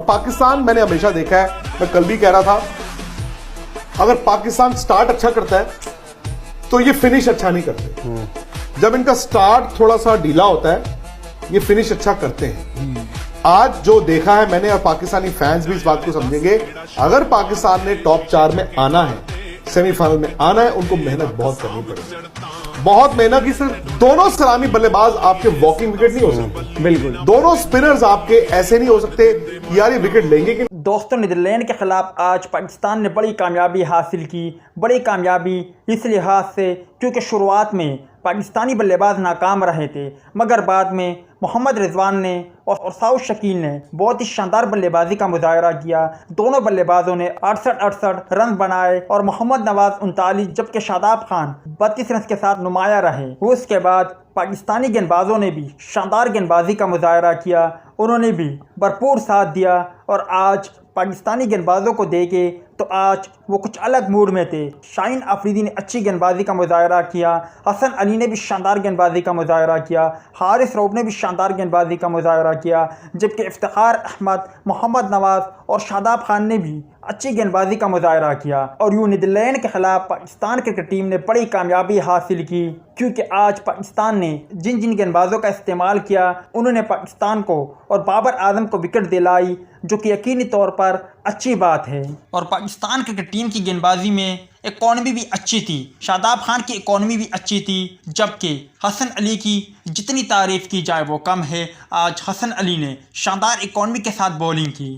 पाकिस्तान मैंने हमेशा देखा है, मैं कल भी कह रहा था, अगर पाकिस्तान स्टार्ट अच्छा करता है तो ये फिनिश अच्छा नहीं करते। जब इनका स्टार्ट थोड़ा सा ढीला होता है ये फिनिश अच्छा करते हैं। आज जो देखा है मैंने, और पाकिस्तानी फैंस भी इस बात को समझेंगे, अगर पाकिस्तान ने टॉप 4 में आना है, सेमीफाइनल में आना है, उनको मेहनत बहुत करनी पड़ेगी, बहुत मेहनत की। सिर्फ दोनों सलामी बल्लेबाज आपके वॉकिंग विकेट नहीं हो सकते, बिल्कुल दोनों स्पिनर्स आपके ऐसे नहीं हो सकते यार ये विकेट लेंगे कि। दोस्तों, नीदरलैंड के खिलाफ आज पाकिस्तान ने बड़ी कामयाबी हासिल की। बड़ी कामयाबी इस लिहाज से क्योंकि शुरुआत में पाकिस्तानी बल्लेबाज नाकाम रहे थे, मगर बाद में मोहम्मद रिजवान ने और साउथ शकील ने बहुत ही शानदार बल्लेबाजी का मुजाहरा किया। दोनों बल्लेबाजों ने 68 रन बनाए और मोहम्मद नवाज 39, जबकि शादाब खान 32 रन के साथ नुमाया रहे। उसके बाद पाकिस्तानी गेंदबाजों ने भी शानदार गेंदबाजी का मुजाहरा किया, उन्होंने भी भरपूर साथ दिया और आज पाकिस्तानी गेंदबाजों को देखे तो आज वो कुछ अलग मूड में थे। शाहीन अफरीदी ने अच्छी गेंदबाजी का मुजाहरा किया, हसन अली ने भी शानदार गेंदबाजी का मुजाहरा किया, हारिस रऊफ ने भी शानदार गेंदबाजी का मुजाहरा किया, जबकि इफ्तिखार अहमद, मोहम्मद नवाज और शादाब खान ने भी अच्छी गेंदबाजी का मुजाहरा किया। और यूँ नीदरलैंड के खिलाफ पाकिस्तान क्रिकेट टीम ने बड़ी कामयाबी हासिल की, क्योंकि आज पाकिस्तान ने जिन जिन गेंदबाजों का इस्तेमाल किया उन्होंने पाकिस्तान को और बाबर आजम को विकेट दिलाई, जो कि यकीनी तौर पर अच्छी बात है। और पाकिस्तान क्रिकेट टीम की गेंदबाजी में इकॉनमी भी अच्छी थी, शादाब खान की इकॉनमी भी अच्छी थी, जबकि हसन अली की जितनी तारीफ़ की जाए वो कम है। आज हसन अली ने शानदार इकॉनमी के साथ बॉलिंग की।